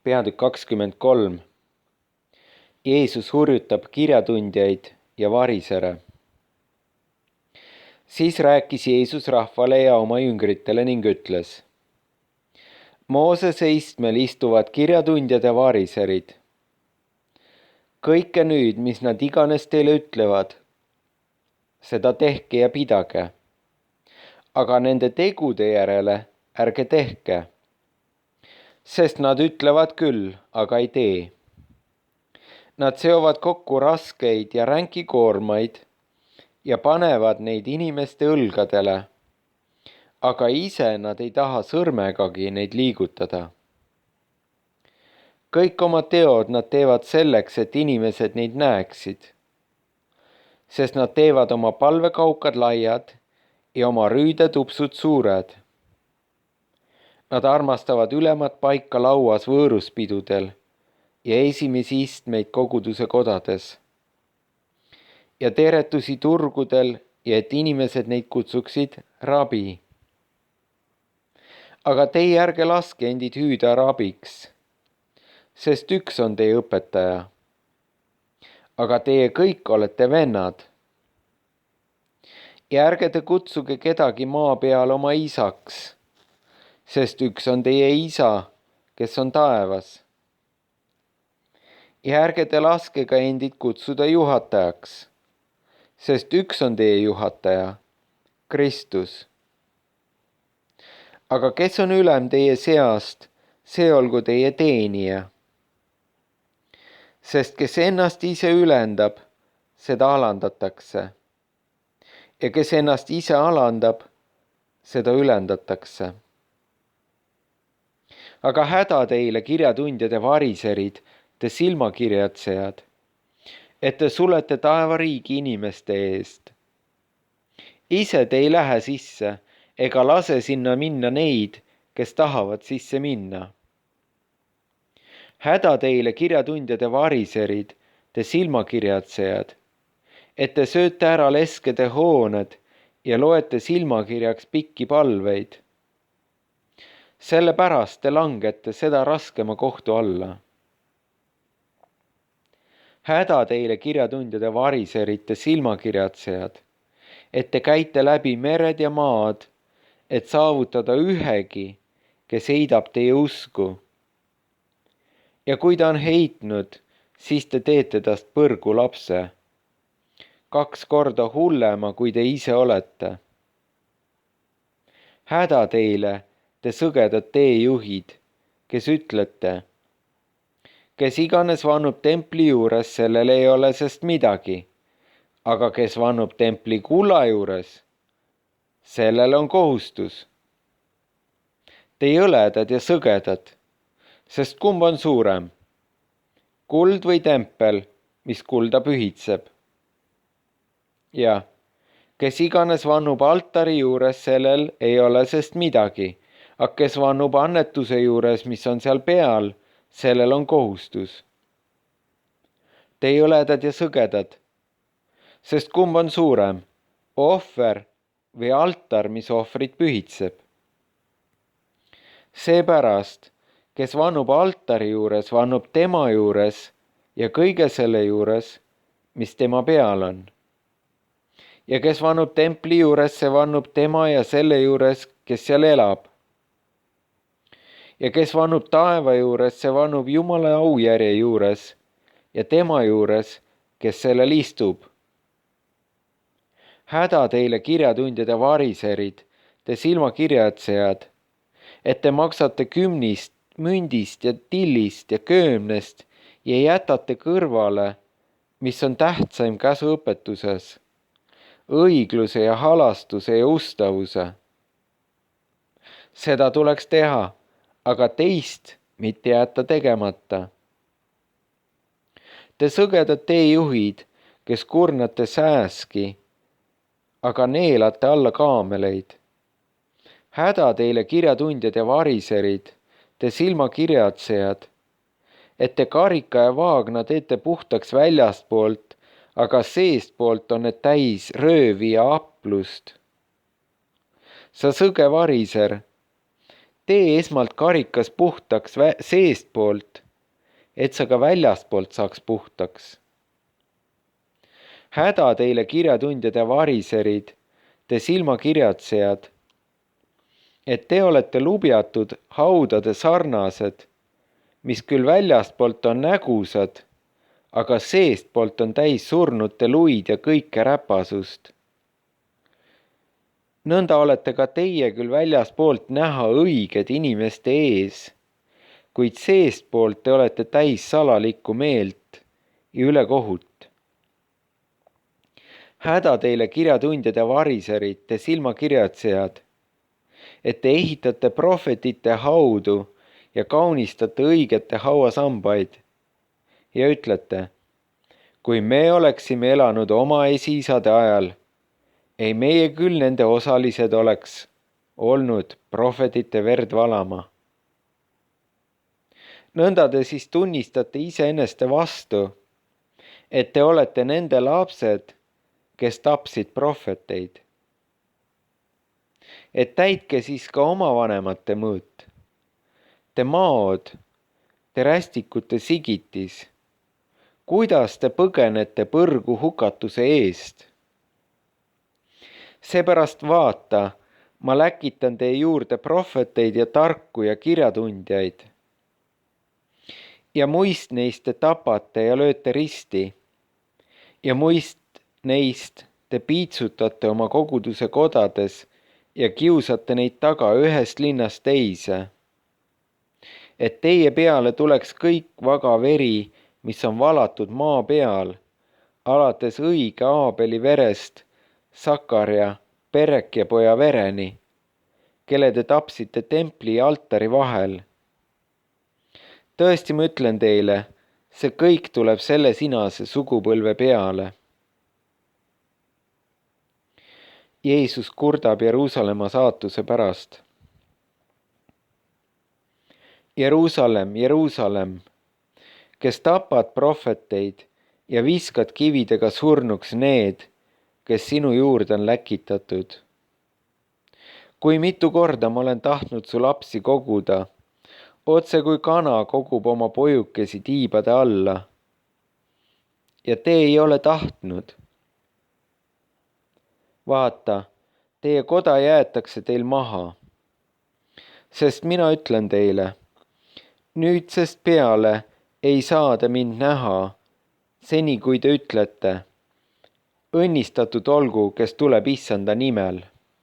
Peatükk 23. Jeesus hurjutab kirjatundjaid ja varisere. Siis rääkis Jeesus rahvale ja oma jüngritele ning ütles: Moosese istmel istuvad kirjatundjad ja variserid. Kõike nüüd, mis nad iganes teile ütlevad, seda tehke ja pidage. Aga nende tegude järele ärge tehke, sest nad ütlevad küll, aga ei tee. Nad seovad kokku raskeid ja ränki koormaid ja panevad neid inimeste õlgadele, aga ise nad ei taha sõrmegagi neid liigutada. Kõik oma teod nad teevad selleks, et inimesed neid näeksid, sest nad teevad oma palvekaukad laiad ja oma rüüdetupsud suured. Nad armastavad ülemat paika lauas võõruspidudel ja esimesi istmeid koguduse kodades ja teretusi turgudel ja et inimesed neid kutsuksid rabi. Aga teie ärge laske endid hüüda rabiks, sest üks on teie õpetaja. Aga teie kõik olete vennad. Ja ärge te kutsuge kedagi maa peal oma isaks, sest üks on teie isa, kes on taevas. Ja ärge te laske ka endid kutsuda juhatajaks, sest üks on teie juhataja, Kristus. Aga kes on ülem teie seast, see olgu teie teenija. Sest kes ennast ise ülendab, seda alandatakse. Ja kes ennast ise alandab, seda ülendatakse. Aga häda teile, kirjatundjad ja variserid, te silmakirjatsejad, et te sulete taevariigi inimeste eest. Ise te ei lähe sisse ega lase sinna minna neid, kes tahavad sisse minna. Häda teile, kirjatundjad ja variserid, te silmakirjatsejad, et te sööte ära leskede hooned ja loete silmakirjaks pikki palveid. Sellepärast te langete seda raskema kohtu alla. Häda teile, kirjatundjad ja variserid, te silmakirjatsejad, et te käite läbi mered ja maad, et saavutada ühegi, kes heidab teie usku. Ja kui ta on heitnud, siis te teete tast põrgu lapse, 2 korda hullema, kui te ise olete. Häda teile, te sõgedad teejuhid, kes ütlete: kes iganes vannub templi juures, sellel ei ole sest midagi, aga kes vannub templi kulla juures, sellel on kohustus. Te jõledad ja sõgedad, sest kumb on suurem, kuld või tempel, mis kulda pühitseb? Ja kes iganes vannub altari juures, sellel ei ole sest midagi, aga kes vannub annetuse juures, mis on seal peal, sellel on kohustus. Te jõledad ja sõgedad, sest kumb on suurem, ohver või altar, mis ohvrit pühitseb? Seepärast, kes vannub altari juures, vannub tema juures ja kõige selle juures, mis tema peal on. Ja kes vannub templi juures, see vannub tema ja selle juures, kes seal elab. Ja kes vannub taeva juures, see vannub Jumala aujärje juures ja tema juures, kes sellel istub. Häda teile, kirjatundjad ja variserid, te silmakirjatsejad, et te maksate kümnist, mündist ja tillist ja köömnest ja jätate kõrvale, mis on tähtsaim käsuõpetuses, õigluse ja halastuse ja ustavuse. Seda tuleks teha, aga teist mitte jätta tegemata. Te sõgedad teejuhid, kes kurnate sääski, aga neelate alla kaameleid. Häda teile, kirjatundjad ja variserid, te silmakirjatsejad, et te karika ja vaagna teete puhtaks väljastpoolt, aga seestpoolt on need täis röövi ja aplust. Sa sõge variser, tee esmalt karikas puhtaks seestpoolt, et sa ka väljaspoolt saaks puhtaks. Häda teile, kirjatundjad ja variserid, te silmakirjatsejad, et te olete lubjatud haudade sarnased, mis küll väljastpoolt on nägusad, aga seestpoolt on täis surnute luid ja kõike räpasust. Nõnda olete ka teie küll väljaspoolt näha õiged inimeste ees, kuid seestpoolt te olete täis salalikku meelt ja ülekohut. Häda teile, kirjatundjad ja variserid, te silmakirjatsejad, et te ehitate prohvetite haudu ja kaunistate õigete hauasambaid ja ütlete, kui me oleksime elanud oma esiisade ajal, ei meie küll nende osalised oleks olnud prohvetite verd valama. Nõnda te siis tunnistate iseenneste vastu, et te olete nende lapsed, kes tapsid prohveteid. Et täitke siis ka oma vanemate mõõt. Te maod, te rästikute sigitis, kuidas te põgenete põrgu hukatuse eest? Seepärast vaata, ma läkitan teie juurde prohveteid ja tarku ja kirjatundjaid. Ja muist neist te tapate ja lööte risti, ja muist neist te piitsutate oma koguduse kodades ja kiusate neid taga ühest linnast teise. Et teie peale tuleks kõik vaga veri, mis on valatud maa peal, alates õige Aabeli verest, Sakarja, Perekja poja vereni, kelle te tapsite templi ja altari vahel. Tõesti, ma ütlen teile, see kõik tuleb selle sinase sugupõlve peale. Jeesus kurdab Jeruusalemma saatuse pärast. Jeruusalemm, Jeruusalemm, kes tapad prohveteid ja viskad kividega surnuks need, kes sinu juurde on läkitatud. Kui mitu korda ma olen tahtnud su lapsi koguda, otse kui kana kogub oma pojukesi tiibade alla. Ja te ei ole tahtnud. Vaata, teie koda jäetakse teil maha. Sest mina ütlen teile, nüüdsest peale ei saa te mind näha, seni kui te ütlete, õnnistatud olgu, kes tuleb Issanda nimel.